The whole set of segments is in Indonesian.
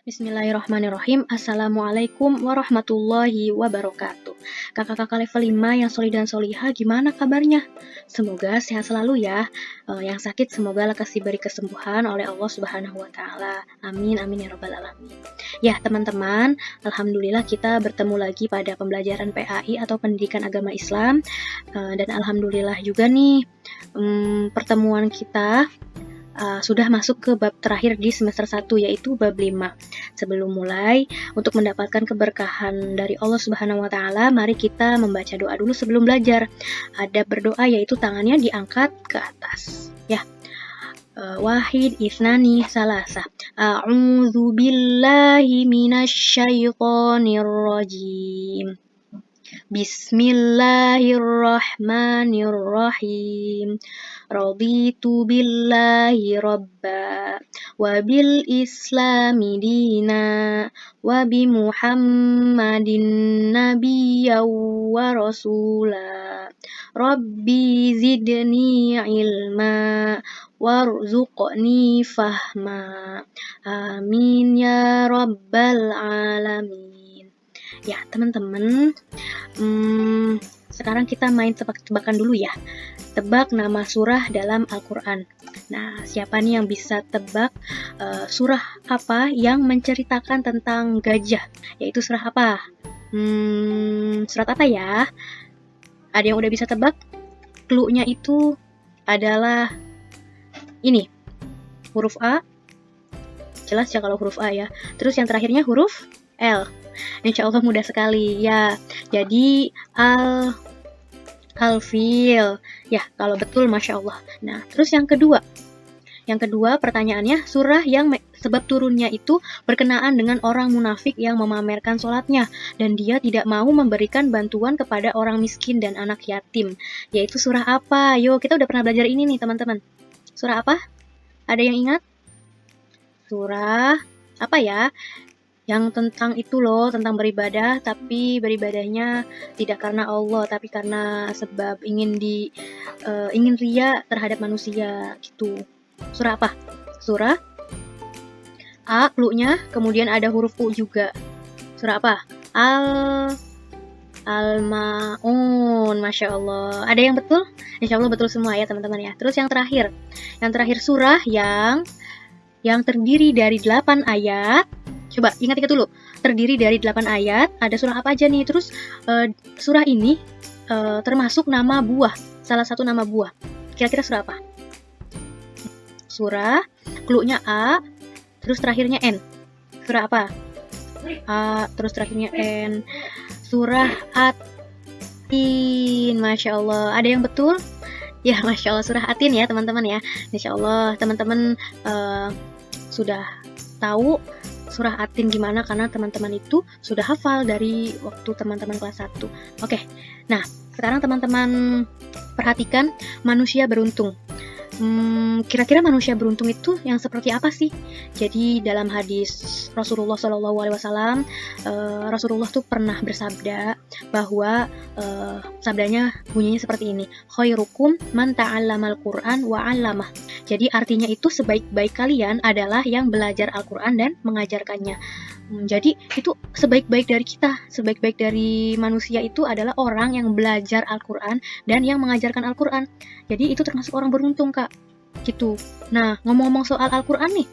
Bismillahirrahmanirrahim. Assalamualaikum warahmatullahi wabarakatuh. Kakak-kakak level 5 yang solih dan solihah, gimana kabarnya? Semoga sehat selalu ya. Yang sakit semoga lekas diberi kesembuhan oleh Allah Subhanahu wa Ta'ala. Amin, amin ya Rabbal 'Alamin. Ya teman-teman, alhamdulillah kita bertemu lagi pada pembelajaran PAI atau Pendidikan Agama Islam. Dan alhamdulillah juga nih, pertemuan kita sudah masuk ke bab terakhir di semester 1, yaitu bab 5. Sebelum mulai, untuk mendapatkan keberkahan dari Allah Subhanahu wa Ta'ala, mari kita membaca doa dulu sebelum belajar. Adab berdoa yaitu tangannya diangkat ke atas. Ya. Wahid, isnani, salasa. A'udzu billahi minasyaitonir rajim. Bismillahirrahmanirrahim. Raditu billahi rabba wa bil islami dina wa bi Muhammadin nabiyya wa rasula. Rabbi zidni ilma warzuqni fahma. Amin ya rabbal alamin. Ya teman-teman, sekarang kita main tebak-tebakan dulu ya. Tebak nama surah dalam Al-Quran. Nah, siapa nih yang bisa tebak surah apa yang menceritakan tentang gajah? Yaitu surah apa? Surat apa ya? Ada yang udah bisa tebak? Clue-nya itu adalah ini, huruf A. Jelas ya kalau huruf A ya. Terus yang terakhirnya huruf L. Insya Allah mudah sekali ya. Jadi Al-Fil. Ya, kalau betul Masya Allah. Nah, terus yang kedua pertanyaannya, surah yang sebab turunnya itu berkenaan dengan orang munafik yang memamerkan sholatnya dan dia tidak mau memberikan bantuan kepada orang miskin dan anak yatim. Yaitu surah apa? Yo, kita udah pernah belajar ini nih teman-teman. Surah apa? Ada yang ingat? Surah apa ya? Yang tentang itu loh, tentang beribadah, tapi beribadahnya tidak karena Allah, tapi karena sebab ingin riya terhadap manusia gitu. Surah apa? Surah A, clue-nya, kemudian ada huruf U juga. Surah apa? Al-Ma'un, Masya Allah. Ada yang betul? Insya Allah betul semua ya teman-teman ya. Terus yang terakhir surah yang terdiri dari 8 ayat. Coba ingat-ingat dulu, terdiri dari 8 ayat, ada surah apa aja nih? Terus surah ini termasuk nama buah, salah satu nama buah. Kira-kira surah apa? Surah, clue-nya A, terus terakhirnya N. Surah apa? A, terus terakhirnya N. Surah Atin, Masya Allah. Ada yang betul? Ya, Masya Allah, surah Atin ya teman-teman ya. Insya Allah teman-teman sudah tahu surah Atin gimana karena teman-teman itu sudah hafal dari waktu teman-teman kelas 1. Oke, nah sekarang teman-teman perhatikan manusia beruntung. Kira-kira manusia beruntung itu yang seperti apa sih? Jadi dalam hadis Rasulullah SAW, Rasulullah tuh pernah bersabda bahwa sabdanya bunyinya seperti ini, khairukum man ta'allamal Qur'an wa 'allamah. Jadi artinya itu sebaik-baik kalian adalah yang belajar Al-Quran dan mengajarkannya. Jadi itu sebaik-baik dari kita, sebaik-baik dari manusia itu adalah orang yang belajar Al-Quran dan yang mengajarkan Al-Quran. Jadi itu termasuk orang beruntung Kak, gitu. Nah ngomong-ngomong soal Al-Quran nih,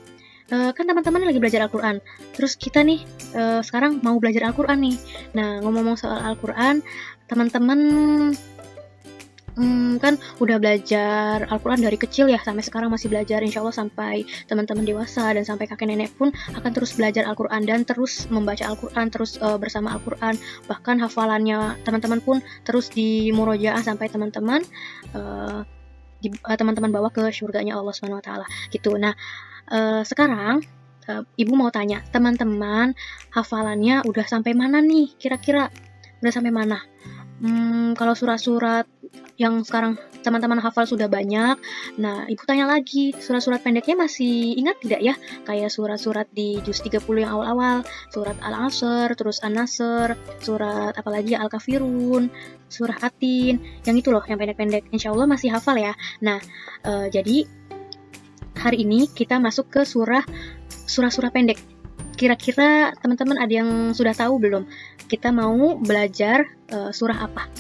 kan teman-teman lagi belajar Al-Quran. Terus kita nih sekarang mau belajar Al-Quran nih. Nah ngomong-ngomong soal Al-Quran, teman-teman kan udah belajar Al-Quran dari kecil ya, sampai sekarang masih belajar, insya Allah sampai teman-teman dewasa dan sampai kakek nenek pun akan terus belajar Al-Quran dan terus membaca Al-Quran, terus bersama Al-Quran, bahkan hafalannya teman-teman pun terus di murojaah sampai teman-teman bawa ke surganya Allah Subhanahu wa Ta'ala gitu. Nah sekarang Ibu mau tanya, teman-teman hafalannya udah sampai mana nih kira-kira? Udah sampai mana? Kalau surat-surat yang sekarang teman-teman hafal sudah banyak. Nah, Ibu tanya lagi, surat-surat pendeknya masih ingat tidak ya? Kayak surat-surat di juz 30 yang awal-awal, surat Al-Asr, terus An-Nasr, surat apalagi Al-Kafirun, surah Atin, yang itu loh, yang pendek-pendek. Insya Allah masih hafal ya. Nah, jadi hari ini kita masuk ke surah-surah pendek. kira-kira teman-teman ada yang sudah tahu belum? Kita mau belajar surah apa?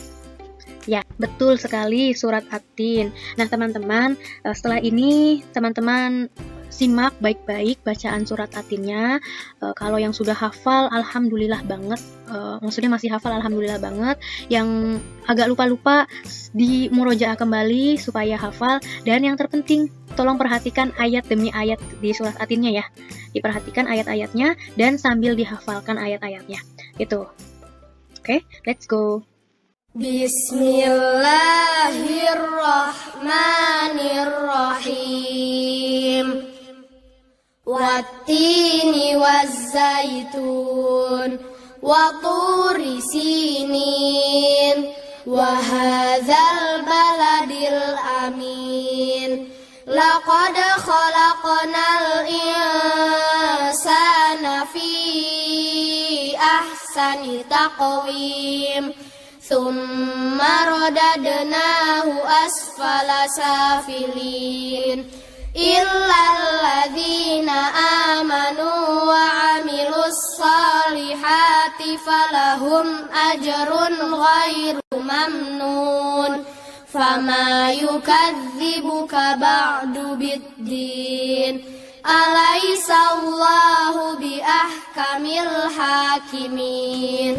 Ya, betul sekali, surat At-Tin. Nah, teman-teman, setelah ini teman-teman simak baik-baik bacaan surat At-Tinnya. Kalau yang sudah hafal, alhamdulillah banget. Maksudnya masih hafal, alhamdulillah banget. Yang agak lupa-lupa, di murojaah kembali supaya hafal. Dan yang terpenting, tolong perhatikan ayat demi ayat di surat At-Tinnya ya. Diperhatikan ayat-ayatnya dan sambil dihafalkan ayat-ayatnya. Gitu. Oke, let's go. Bismillahirrahmanirrahim. Wattini wazzaitun wa turi sinin wa hadzal baladil amin. Laqad khalaqnal insana fi ahsani taqwim. Thumma radadnahu asfala safilin. Illal ladzina amanu wa amilus salihati falahum ajrun ghairu mamnun. Fama yukadzibuka ba'du biddin. Alaysa Allahu bi ahkamil hakimin.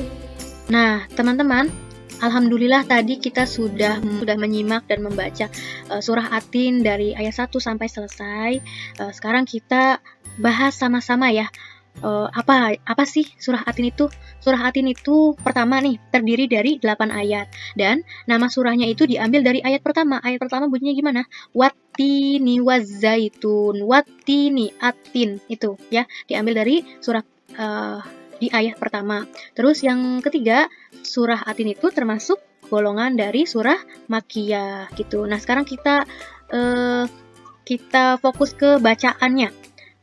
Nah, teman-teman, alhamdulillah tadi kita sudah menyimak dan membaca surah At-Tin dari ayat 1 sampai selesai. Sekarang kita bahas sama-sama ya. Apa sih surah At-Tin itu? Surah At-Tin itu pertama nih terdiri dari 8 ayat dan nama surahnya itu diambil dari ayat pertama. Ayat pertama bunyinya gimana? Wattini wazzaitun. Wattini, At-Tin itu ya, diambil dari surah di ayat pertama. Terus yang ketiga, surah At-Tin itu termasuk golongan dari surah Makkiyah gitu. Nah, sekarang kita fokus ke bacaannya.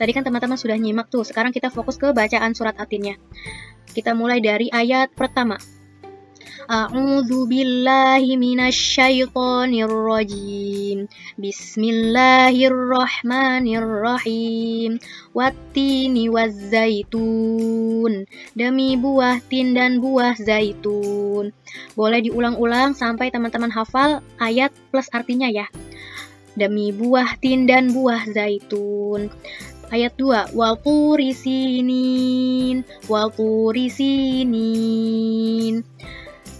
Tadi kan teman-teman sudah nyimak tuh. Sekarang kita fokus ke bacaan surat At-Tinnya. Kita mulai dari ayat pertama. A'udzu billahi minasyaitonir rajim. Bismillahirrahmanirrahim. Wattini wazzaitun. Demi buah tin dan buah zaitun. Boleh diulang-ulang sampai teman-teman hafal ayat plus artinya ya. Demi buah tin dan buah zaitun. Ayat 2, wal turi sinin,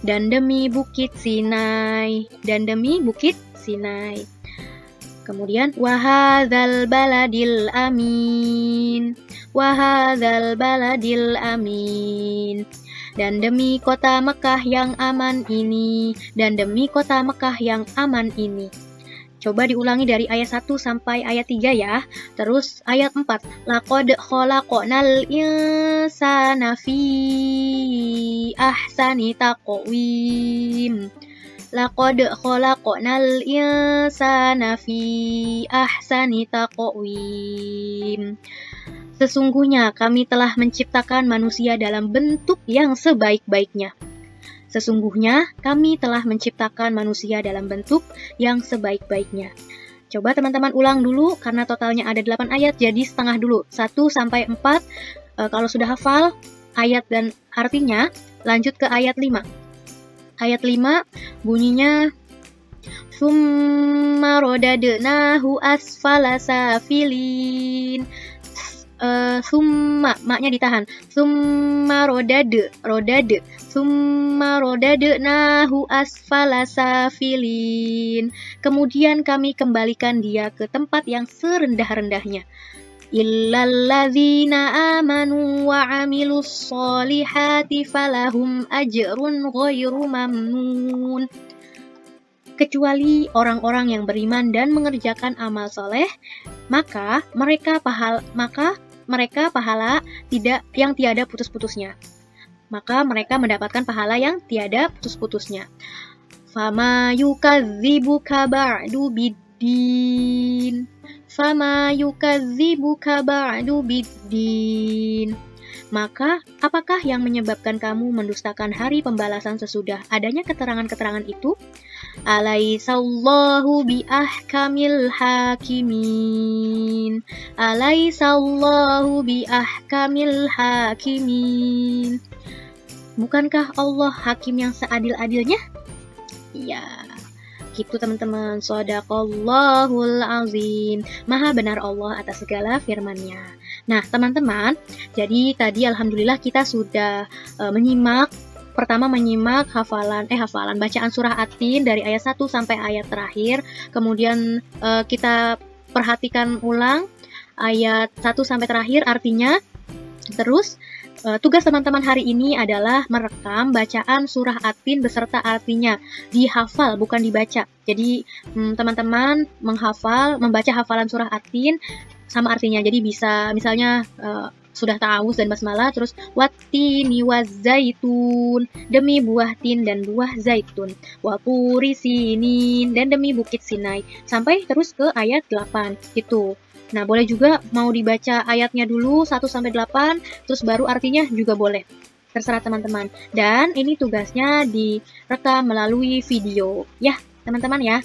dan demi bukit Sinai, Kemudian wahadzal baladil amin, dan demi kota Mekah yang aman ini, Coba diulangi dari ayat 1 sampai ayat 3 ya. Terus ayat 4. Laqad khalaqnal insana fi ahsani taqwim. Laqad khalaqnal insana fi ahsani taqwim. Sesungguhnya kami telah menciptakan manusia dalam bentuk yang sebaik-baiknya. Sesungguhnya kami telah menciptakan manusia dalam bentuk yang sebaik-baiknya. Coba teman-teman ulang dulu, karena totalnya ada 8 ayat, jadi setengah dulu. 1 sampai 4, kalau sudah hafal ayat dan artinya, lanjut ke ayat 5. Ayat 5 bunyinya, Summa rodadnahu asfala safilin. Summa, maknya ditahan. Summa rodadnahu asfala safilin. Kemudian kami kembalikan dia ke tempat yang serendah-rendahnya. Illalladzina amanu wa amilus solihati falahum ajrun ghairu mamnun. Kecuali orang-orang yang beriman dan mengerjakan amal soleh, maka mereka pahala yang tiada putus-putusnya. Maka mereka mendapatkan pahala yang tiada putus-putusnya. Fama yukadzibuka ba'du biddin. Maka, apakah yang menyebabkan kamu mendustakan hari pembalasan sesudah adanya keterangan-keterangan itu? Alaisallahu bi ahkamil hakimin. Alaisallahu bi ahkamil hakimin. Bukankah Allah hakim yang seadil-adilnya? Iya. Gitu teman-teman, shadaqallahul azim. Maha benar Allah atas segala firman-Nya. Nah, teman-teman, jadi tadi alhamdulillah kita sudah menyimak hafalan bacaan surah At-Tin dari ayat 1 sampai ayat terakhir. Kemudian kita perhatikan ulang ayat 1 sampai terakhir artinya. Terus tugas teman-teman hari ini adalah merekam bacaan surah At-Tin beserta artinya, dihafal bukan dibaca. Jadi teman-teman membaca hafalan surah At-Tin sama artinya. Jadi bisa misalnya sudah ta'awuz dan basmalah, terus wattini wazaitun, demi buah tin dan buah zaitun, waturi sinin, dan demi bukit Sinai, sampai terus ke ayat 8 gitu. Nah, boleh juga mau dibaca ayatnya dulu 1 sampai 8, terus baru artinya juga boleh. Terserah teman-teman. Dan ini tugasnya direkam melalui video. Ya, teman-teman ya.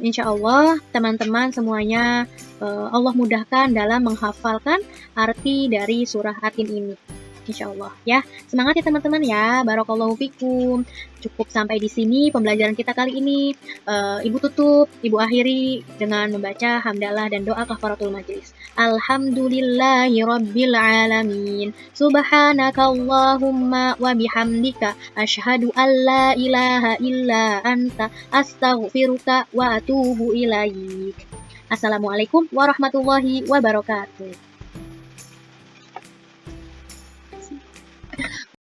Insya Allah teman-teman semuanya Allah mudahkan dalam menghafalkan arti dari surah At-Tin ini. Insya Allah ya. Semangat ya teman-teman ya. Barakallahu fikum. Cukup sampai di sini pembelajaran kita kali ini. Ibu akhiri dengan membaca hamdalah dan doa kafaratul majlis. Alhamdulillahi rabbil alamin. Subhanakallahumma wa bihamdika asyhadu an la ilaha illa anta astaghfiruka wa atubu ilaik. Assalamualaikum warahmatullahi wabarakatuh.